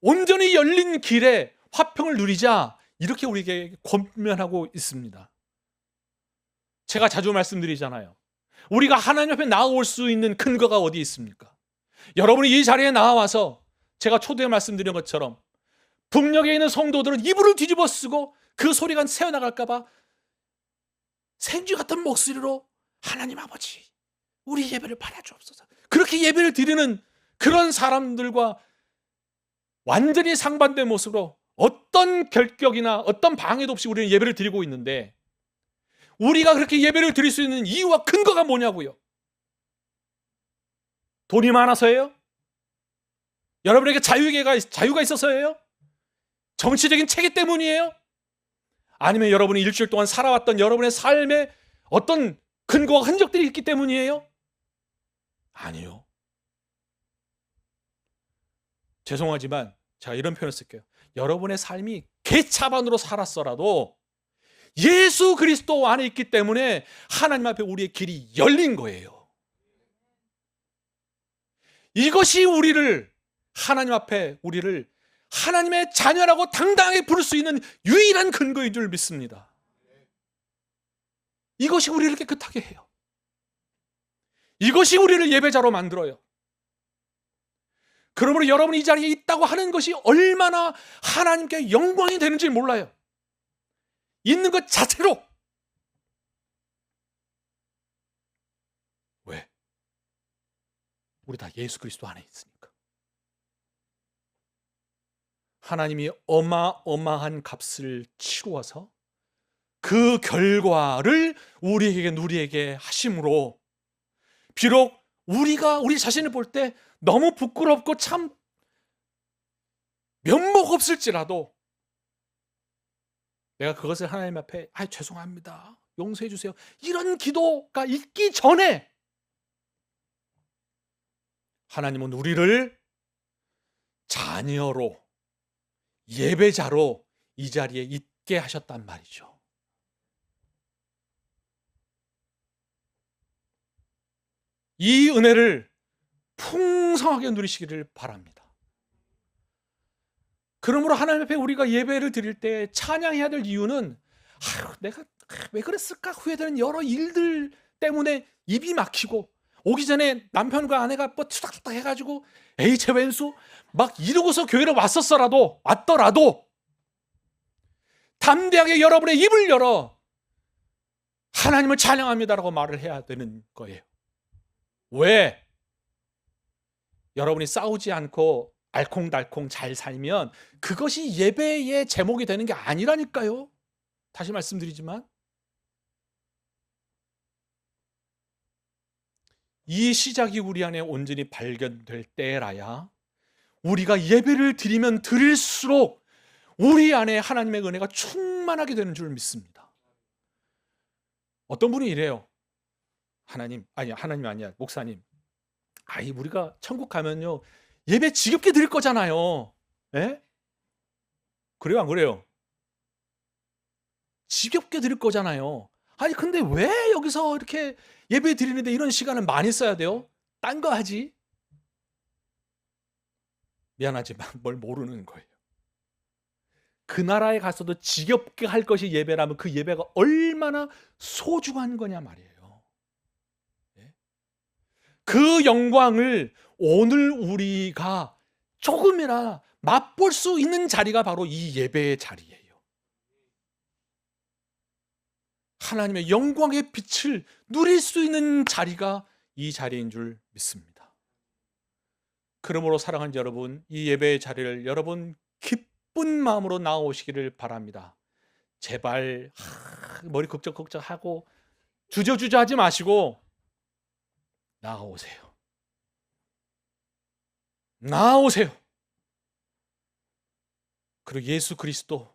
온전히 열린 길에 화평을 누리자, 이렇게 우리에게 권면하고 있습니다. 제가 자주 말씀드리잖아요. 우리가 하나님 앞에 나아올 수 있는 근거가 어디 있습니까? 여러분이 이 자리에 나와서 제가 초대에 말씀드린 것처럼 북녘에 있는 성도들은 이불을 뒤집어 쓰고 그 소리가 새어나갈까 봐 생쥐 같은 목소리로 하나님 아버지, 우리 예배를 받아주옵소서, 그렇게 예배를 드리는 그런 사람들과 완전히 상반된 모습으로 어떤 결격이나 어떤 방해도 없이 우리는 예배를 드리고 있는데, 우리가 그렇게 예배를 드릴 수 있는 이유와 근거가 뭐냐고요? 돈이 많아서예요? 여러분에게 자유가 있어서예요? 정치적인 체계 때문이에요? 아니면 여러분이 일주일 동안 살아왔던 여러분의 삶에 어떤 근거와 흔적들이 있기 때문이에요? 아니요. 죄송하지만 제가 이런 표현을 쓸게요. 여러분의 삶이 개차반으로 살았어라도 예수 그리스도 안에 있기 때문에 하나님 앞에 우리의 길이 열린 거예요. 이것이 하나님 앞에 우리를 하나님의 자녀라고 당당하게 부를 수 있는 유일한 근거인 줄 믿습니다. 이것이 우리를 깨끗하게 해요. 이것이 우리를 예배자로 만들어요. 그러므로 여러분이 이 자리에 있다고 하는 것이 얼마나 하나님께 영광이 되는지 몰라요. 있는 것 자체로. 왜? 우리 다 예수 그리스도 안에 있으니까. 하나님이 어마어마한 값을 치루어서 그 결과를 우리에게 하심으로, 비록 우리가 우리 자신을 볼 때 너무 부끄럽고 참 면목 없을지라도 내가 그것을 하나님 앞에 죄송합니다, 용서해 주세요, 이런 기도가 있기 전에 하나님은 우리를 자녀로, 예배자로 이 자리에 있게 하셨단 말이죠. 이 은혜를 풍성하게 누리시기를 바랍니다. 그러므로 하나님 앞에 우리가 예배를 드릴 때 찬양해야 될 이유는 내가 왜 그랬을까 후회되는 여러 일들 때문에 입이 막히고, 오기 전에 남편과 아내가 뭐 투닥투닥 해가지고 에이 제 왼수 막 이러고서 교회를 왔더라도 담대하게 여러분의 입을 열어 하나님을 찬양합니다라고 말을 해야 되는 거예요. 왜? 여러분이 싸우지 않고 알콩달콩 잘 살면 그것이 예배의 제목이 되는 게 아니라니까요. 다시 말씀드리지만 이 시작이 우리 안에 온전히 발견될 때라야 우리가 예배를 드리면 드릴수록 우리 안에 하나님의 은혜가 충만하게 되는 줄 믿습니다. 어떤 분이 이래요. 하나님이 아니야, 목사님. 우리가 천국 가면요 예배 지겹게 드릴 거잖아요. 예? 그래요, 안 그래요? 지겹게 드릴 거잖아요. 근데 왜 여기서 이렇게 예배 드리는데 이런 시간을 많이 써야 돼요? 딴 거 하지. 미안하지만 뭘 모르는 거예요. 그 나라에 가서도 지겹게 할 것이 예배라면 그 예배가 얼마나 소중한 거냐 말이에요. 그 영광을 오늘 우리가 조금이나 맛볼 수 있는 자리가 바로 이 예배의 자리예요. 하나님의 영광의 빛을 누릴 수 있는 자리가 이 자리인 줄 믿습니다. 그러므로 사랑하는 여러분, 이 예배의 자리를 여러분 기쁜 마음으로 나오시기를 바랍니다. 제발 머리 걱정하고 주저주저 하지 마시고 나오세요. 그리고 예수 그리스도,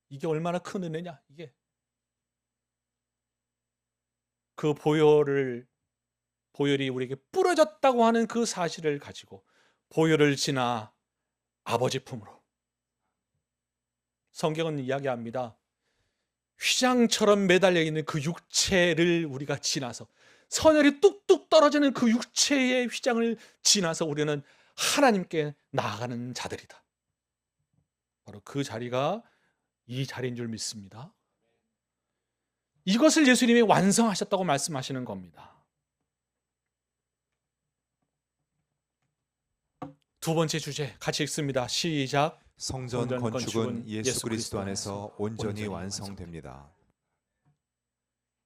이게 얼마나 큰 은혜냐, 이게. 그 보혈이 우리에게 뿌려졌다고 하는 그 사실을 가지고 보혈을 지나 아버지 품으로. 성경은 이야기합니다. 휘장처럼 매달려 있는 그 육체를 우리가 지나서, 선혈이 뚝뚝 떨어지는 그 육체의 휘장을 지나서 우리는 하나님께 나아가는 자들이다. 바로 그 자리가 이 자리인 줄 믿습니다. 이것을 예수님이 완성하셨다고 말씀하시는 겁니다. 두 번째 주제 같이 읽습니다. 시작. 성전 건축은 예수 그리스도 안에서 온전히 완성됩니다.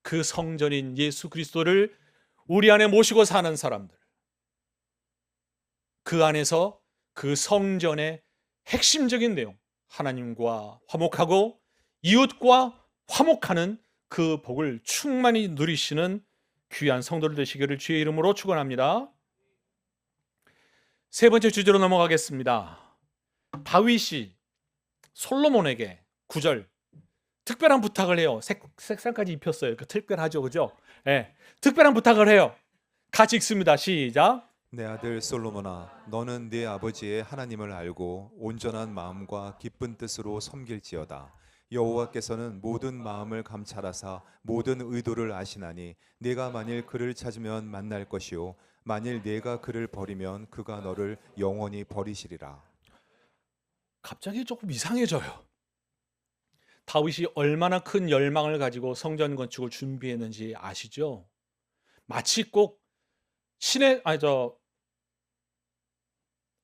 그 성전인 예수 그리스도를 우리 안에 모시고 사는 사람들, 그 안에서 그 성전의 핵심적인 내용, 하나님과 화목하고 이웃과 화목하는 그 복을 충만히 누리시는 귀한 성도들 되시기를 주의 이름으로 축원합니다. 세 번째 주제로 넘어가겠습니다. 다윗이 솔로몬에게 9절 특별한 부탁을 해요. 색상까지 입혔어요. 그 특별하죠, 그죠? 네, 특별한 부탁을 해요. 같이 읽습니다. 시작. 내 아들 솔로몬아, 너는 네 아버지의 하나님을 알고 온전한 마음과 기쁜 뜻으로 섬길지어다. 여호와께서는 모든 마음을 감찰하사 모든 의도를 아시나니 네가 만일 그를 찾으면 만날 것이요 만일 네가 그를 버리면 그가 너를 영원히 버리시리라. 갑자기 조금 이상해져요. 다윗이 얼마나 큰 열망을 가지고 성전 건축을 준비했는지 아시죠? 마치 꼭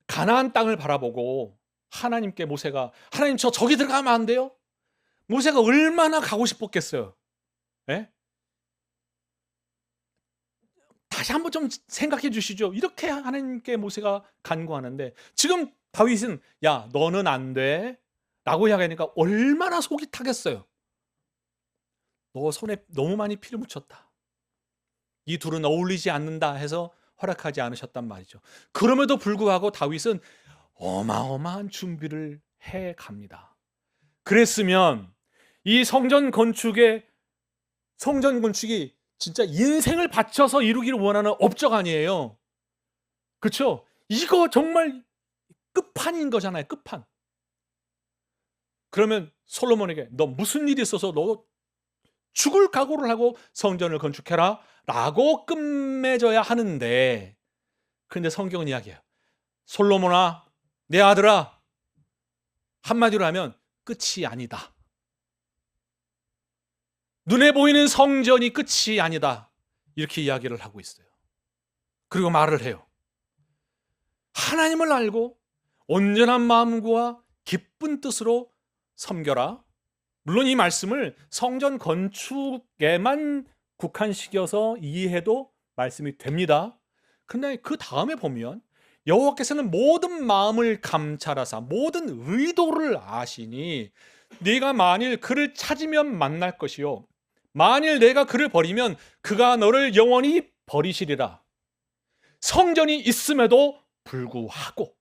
가나안 땅을 바라보고 하나님께 모세가 하나님 저기 들어가면 안 돼요? 모세가 얼마나 가고 싶었겠어요. 예? 다시 한번 좀 생각해 주시죠. 이렇게 하나님께 모세가 간구하는데 지금 다윗은 야 너는 안 돼 라고 이야기하니까 얼마나 속이 타겠어요. 너 손에 너무 많이 피를 묻혔다. 이 둘은 어울리지 않는다 해서 허락하지 않으셨단 말이죠. 그럼에도 불구하고 다윗은 어마어마한 준비를 해 갑니다. 그랬으면 이 성전 건축이 진짜 인생을 바쳐서 이루기를 원하는 업적 아니에요. 그렇죠? 이거 정말 끝판인 거잖아요. 끝판. 그러면 솔로몬에게 너 무슨 일이 있어서 너 죽을 각오를 하고 성전을 건축해라 라고 끝맺어야 하는데, 그런데 성경은 이야기해요. 솔로몬아, 내 아들아, 한마디로 하면 끝이 아니다. 눈에 보이는 성전이 끝이 아니다. 이렇게 이야기를 하고 있어요. 그리고 말을 해요. 하나님을 알고 온전한 마음과 기쁜 뜻으로 섬겨라. 물론 이 말씀을 성전 건축에만 국한시켜서 이해해도 말씀이 됩니다. 그런데 그 다음에 보면 여호와께서는 모든 마음을 감찰하사 모든 의도를 아시니 네가 만일 그를 찾으면 만날 것이요 만일 내가 그를 버리면 그가 너를 영원히 버리시리라. 성전이 있음에도 불구하고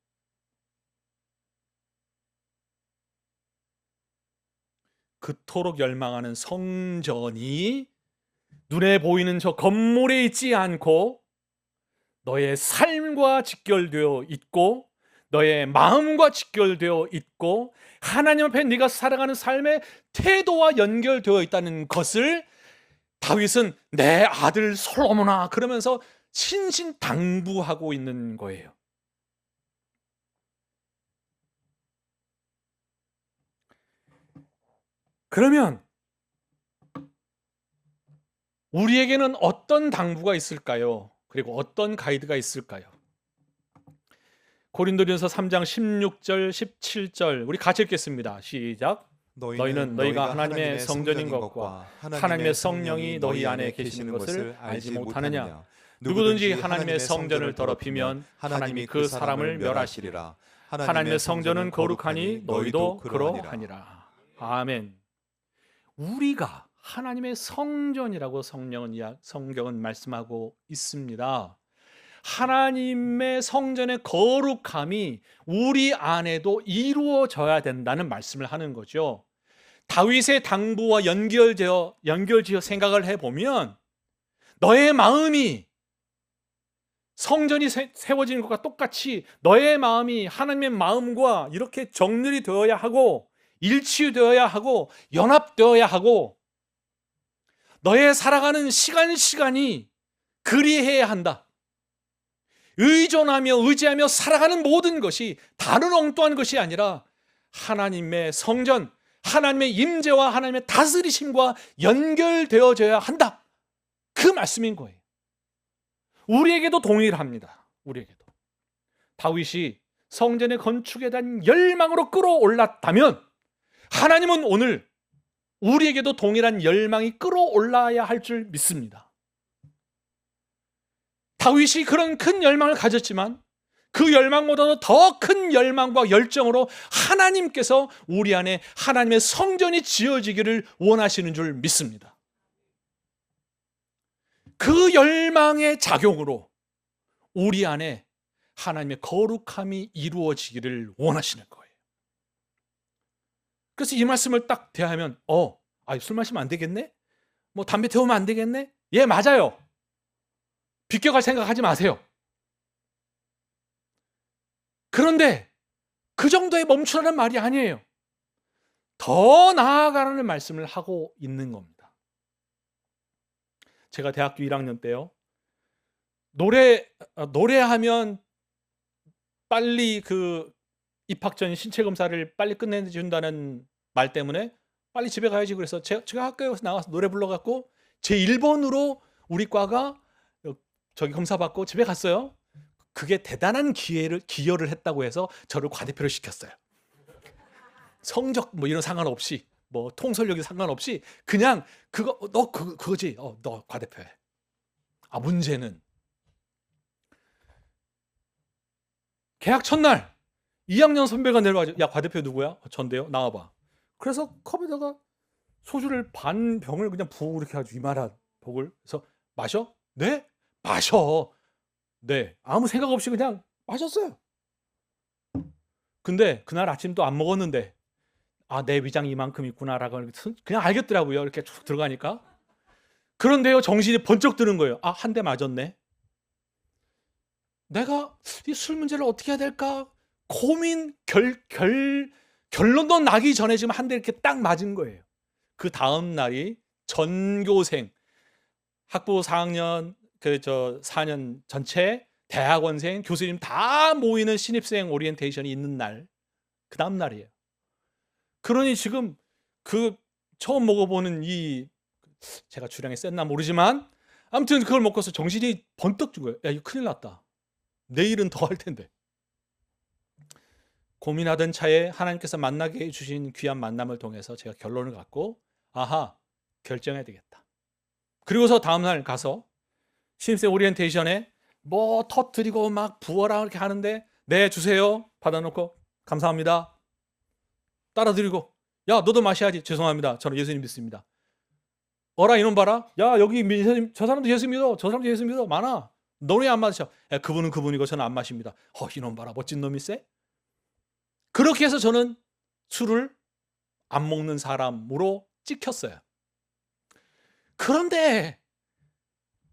그토록 열망하는 성전이 눈에 보이는 저 건물에 있지 않고 너의 삶과 직결되어 있고 너의 마음과 직결되어 있고 하나님 앞에 네가 살아가는 삶의 태도와 연결되어 있다는 것을 다윗은 내 아들 솔로몬아 그러면서 신신당부하고 있는 거예요. 그러면 우리에게는 어떤 당부가 있을까요? 그리고 어떤 가이드가 있을까요? 고린도전서 3장 16절 17절 우리 같이 읽겠습니다. 시작. 너희는 너희가 하나님의 성전인 것과 하나님의 성령이 너희 안에 계시는 것을 알지 못하느냐. 누구든지 하나님의 성전을 더럽히면 하나님이 그 사람을 멸하시리라. 하나님의 성전은 거룩하니 너희도 그러하니라. 아멘. 우리가 하나님의 성전이라고 성경은 말씀하고 있습니다. 하나님의 성전의 거룩함이 우리 안에도 이루어져야 된다는 말씀을 하는 거죠. 다윗의 당부와 연결지어 생각을 해보면 너의 마음이 성전이 세워지는 것과 똑같이 너의 마음이 하나님의 마음과 이렇게 정렬이 되어야 하고 일치되어야 하고 연합되어야 하고 너의 살아가는 시간이 그리해야 한다. 의존하며 의지하며 살아가는 모든 것이 다른 엉뚱한 것이 아니라 하나님의 성전, 하나님의 임재와 하나님의 다스리심과 연결되어져야 한다. 그 말씀인 거예요. 우리에게도 동일합니다. 우리에게도. 다윗이 성전의 건축에 대한 열망으로 끌어올랐다면 하나님은 오늘 우리에게도 동일한 열망이 끌어올라야 할 줄 믿습니다. 다윗이 그런 큰 열망을 가졌지만 그 열망보다도 더 큰 열망과 열정으로 하나님께서 우리 안에 하나님의 성전이 지어지기를 원하시는 줄 믿습니다. 그 열망의 작용으로 우리 안에 하나님의 거룩함이 이루어지기를 원하시는 거예요. 그래서 이 말씀을 딱 대하면 술 마시면 안 되겠네? 뭐 담배 태우면 안 되겠네? 예, 맞아요. 비껴갈 생각하지 마세요. 그런데 그 정도에 멈추라는 말이 아니에요. 더 나아가라는 말씀을 하고 있는 겁니다. 제가 대학교 1학년 때요. 노래하면 빨리 그 입학 전 신체 검사를 빨리 끝내준다는 말 때문에 빨리 집에 가야지 그래서 제가 학교에서 나와서 노래 불러갖고 제 1번으로 우리 과가 저기 검사 받고 집에 갔어요. 그게 대단한 기여를 했다고 해서 저를 과대표를 시켰어요. 성적 뭐 이런 상관없이 뭐 통솔력이 상관없이 그냥 그거지. 너 과대표해. 문제는 개학 첫날 2학년 선배가 내려와서 야 과대표 누구야? 전데요. 나와봐. 그래서 컵에다가 소주를 반 병을 그냥 부어 이렇게 아주 이만한 복을 그래서 마셔? 네? 마셔. 네. 아무 생각 없이 그냥 마셨어요. 근데 그날 아침도 안 먹었는데 내 위장이 이만큼 있구나라고 그냥 알겠더라고요. 이렇게 쭉 들어가니까. 그런데요 정신이 번쩍 드는 거예요. 한 대 맞았네. 내가 이 술 문제를 어떻게 해야 될까? 고민 결론도 나기 전에 지금 한 대 이렇게 딱 맞은 거예요. 그 다음 날이 전교생 학부 4학년 4년 전체 대학원생 교수님 다 모이는 신입생 오리엔테이션이 있는 날 그 다음 날이에요. 그러니 지금 그 처음 먹어보는 제가 주량이 셌나 모르지만 아무튼 그걸 먹고서 정신이 번뜩 든 거예요. 야 이거 큰일 났다. 내일은 더 할 텐데. 고민하던 차에 하나님께서 만나게 해주신 귀한 만남을 통해서 제가 결론을 갖고 결정해야 되겠다. 그리고서 다음날 가서 신입생 오리엔테이션에 뭐 터뜨리고 막 부어라 이렇게 하는데 네 주세요 받아놓고 감사합니다 따라드리고 야 너도 마셔야지 죄송합니다 저는 예수님 믿습니다. 어라 이놈 봐라 야 여기 저 사람도 예수 믿어 저 사람도 예수 믿어 많아 너네 안 마셔. 야, 그분은 그분이고 저는 안 마십니다. 이놈 봐라 멋진 놈이세. 그렇게 해서 저는 술을 안 먹는 사람으로 찍혔어요. 그런데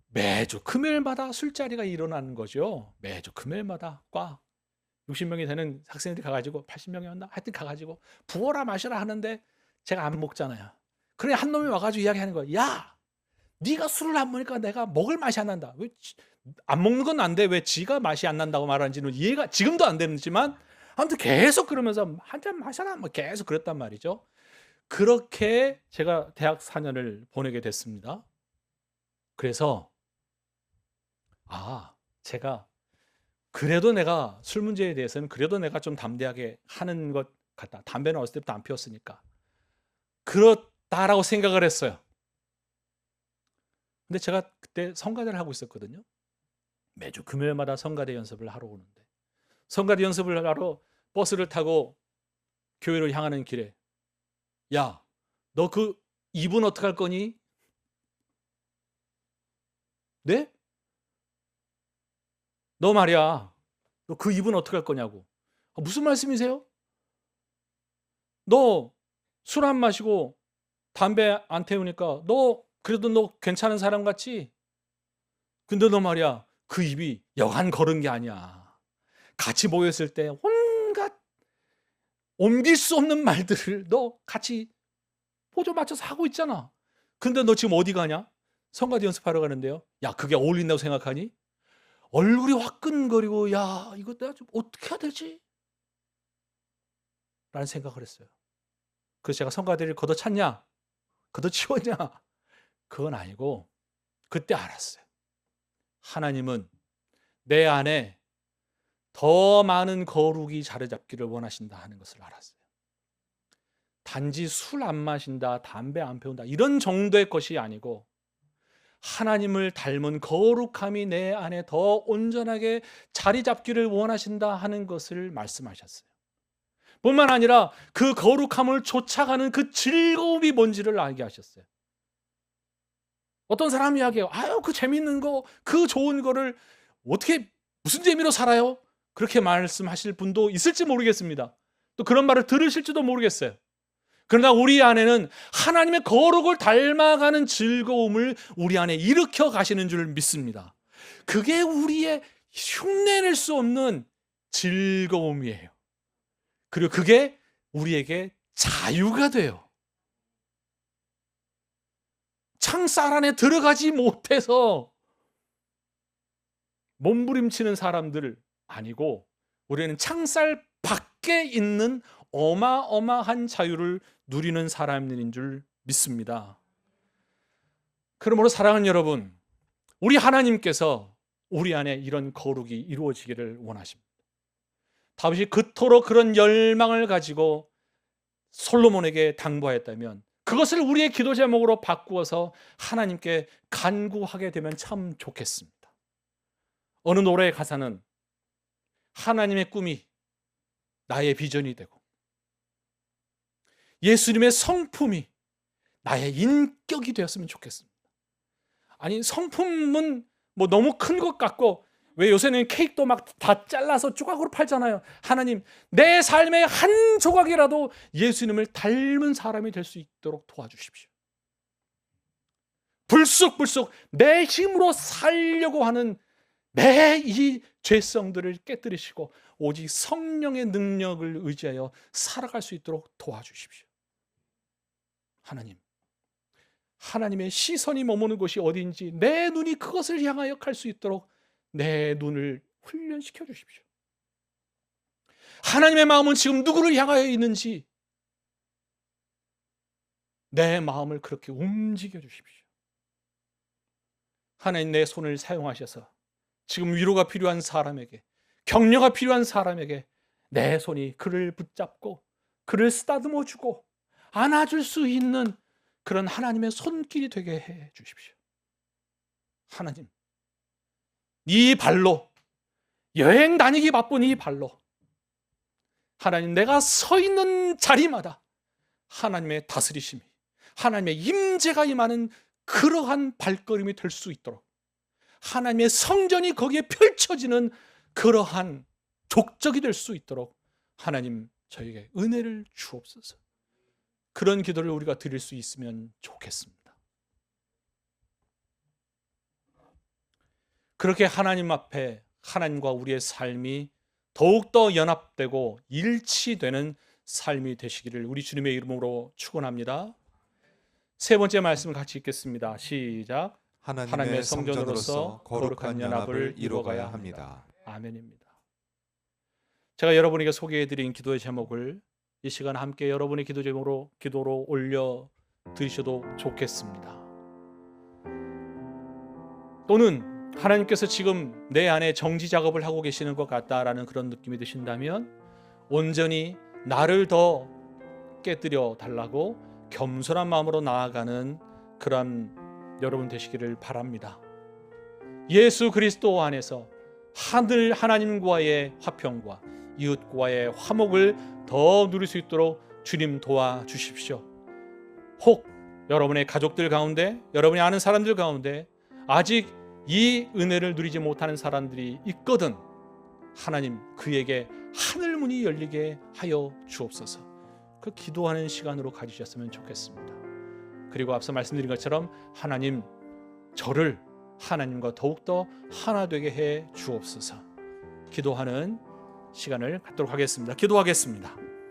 매주 금요일마다 술자리가 일어나는 거죠. 매주 금요일마다 과 60명이 되는 학생들이 가가지고 80명이었나? 하여튼 가가지고 부어라 마셔라 하는데 제가 안 먹잖아요. 그래 한 놈이 와가지고 이야기하는 거야. 야 네가 술을 안 먹으니까 내가 먹을 맛이 안 난다. 왜 안 먹는 건 안 돼. 왜 지가 맛이 안 난다고 말하는지는 이해가 지금도 안 되지만 아무튼 계속 그러면서 한 잔 마셔라 뭐 계속 그랬단 말이죠. 그렇게 제가 대학 4년을 보내게 됐습니다. 그래서 제가 그래도 내가 술 문제에 대해서는 그래도 내가 좀 담대하게 하는 것 같다. 담배는 어렸을 때부터 안 피웠으니까. 그렇다라고 생각을 했어요. 근데 제가 그때 성가대를 하고 있었거든요. 매주 금요일마다 성가대 연습을 하러 오는데 성가대 연습을 하러 버스를 타고 교회를 향하는 길에 야, 너 그 입은 어떡할 거니? 네? 너 말이야. 너 그 입은 어떡할 거냐고. 무슨 말씀이세요? 너 술 안 마시고 담배 안 태우니까 그래도 너 괜찮은 사람 같지? 근데 너 말이야. 그 입이 여간 거른 게 아니야. 같이 모였을 때 온갖 옮길 수 없는 말들을 너 같이 포조 맞춰서 하고 있잖아. 근데 너 지금 어디 가냐? 성가대 연습하러 가는데요. 야, 그게 어울린다고 생각하니? 얼굴이 화끈거리고 야 이거 내가 좀 어떻게 해야 되지? 라는 생각을 했어요. 그래서 제가 성가대를 걷어찼냐? 걷어치웠냐? 그건 아니고 그때 알았어요. 하나님은 내 안에 더 많은 거룩이 자리 잡기를 원하신다 하는 것을 알았어요. 단지 술 안 마신다, 담배 안 피운다 이런 정도의 것이 아니고 하나님을 닮은 거룩함이 내 안에 더 온전하게 자리 잡기를 원하신다 하는 것을 말씀하셨어요. 뿐만 아니라 그 거룩함을 쫓아가는 그 즐거움이 뭔지를 알게 하셨어요. 어떤 사람이 이야기해요. 아유, 그 재밌는 거, 그 좋은 거를 어떻게 무슨 재미로 살아요? 그렇게 말씀하실 분도 있을지 모르겠습니다. 또 그런 말을 들으실지도 모르겠어요. 그러나 우리 안에는 하나님의 거룩을 닮아가는 즐거움을 우리 안에 일으켜 가시는 줄 믿습니다. 그게 우리의 흉내낼 수 없는 즐거움이에요. 그리고 그게 우리에게 자유가 돼요. 창살 안에 들어가지 못해서 몸부림치는 사람들 아니고 우리는 창살 밖에 있는 어마어마한 자유를 누리는 사람들인 줄 믿습니다. 그러므로 사랑하는 여러분, 우리 하나님께서 우리 안에 이런 거룩이 이루어지기를 원하십니다. 다윗이 그토록 그런 열망을 가지고 솔로몬에게 당부하였다면 그것을 우리의 기도 제목으로 바꾸어서 하나님께 간구하게 되면 참 좋겠습니다. 어느 노래의 가사는 하나님의 꿈이 나의 비전이 되고 예수님의 성품이 나의 인격이 되었으면 좋겠습니다. 아니, 성품은 뭐 너무 큰 것 같고, 왜 요새는 케이크도 막 다 잘라서 조각으로 팔잖아요. 하나님, 내 삶의 한 조각이라도 예수님을 닮은 사람이 될 수 있도록 도와주십시오. 불쑥불쑥 내 힘으로 살려고 하는 내 이 죄성들을 깨뜨리시고 오직 성령의 능력을 의지하여 살아갈 수 있도록 도와주십시오. 하나님, 하나님의 시선이 머무는 곳이 어디인지 내 눈이 그것을 향하여 갈 수 있도록 내 눈을 훈련시켜 주십시오. 하나님의 마음은 지금 누구를 향하여 있는지 내 마음을 그렇게 움직여 주십시오. 하나님, 내 손을 사용하셔서 지금 위로가 필요한 사람에게, 격려가 필요한 사람에게 내 손이 그를 붙잡고 그를 쓰다듬어 주고 안아줄 수 있는 그런 하나님의 손길이 되게 해 주십시오. 하나님, 이 발로, 여행 다니기 바쁜 이 발로 하나님, 내가 서 있는 자리마다 하나님의 다스리심이, 하나님의 임재가 임하는 그러한 발걸음이 될 수 있도록, 하나님의 성전이 거기에 펼쳐지는 그러한 족적이 될 수 있도록 하나님, 저에게 은혜를 주옵소서. 그런 기도를 우리가 드릴 수 있으면 좋겠습니다. 그렇게 하나님 앞에 하나님과 우리의 삶이 더욱더 연합되고 일치되는 삶이 되시기를 우리 주님의 이름으로 축원합니다. 세 번째 말씀을 같이 읽겠습니다. 시작. 하나님의 성전으로서 거룩한 연합을 이루어가야 합니다. 아멘입니다. 제가 여러분에게 소개해드린 기도의 제목을 이 시간 함께 여러분의 기도 제목으로 올려 드리셔도 좋겠습니다. 또는 하나님께서 지금 내 안에 정지 작업을 하고 계시는 것 같다라는 그런 느낌이 드신다면 온전히 나를 더 깨뜨려 달라고 겸손한 마음으로 나아가는 그런 여러분 되시기를 바랍니다. 예수 그리스도 안에서 하늘 하나님과의 화평과 이웃과의 화목을 더 누릴 수 있도록 주님 도와주십시오. 혹 여러분의 가족들 가운데, 여러분이 아는 사람들 가운데 아직 이 은혜를 누리지 못하는 사람들이 있거든 하나님, 그에게 하늘 문이 열리게 하여 주옵소서. 그 기도하는 시간으로 가지셨으면 좋겠습니다. 그리고 앞서 말씀드린 것처럼 하나님, 저를 하나님과 더욱더 하나 되게 해 주옵소서. 기도하는 시간을 갖도록 하겠습니다. 기도하겠습니다.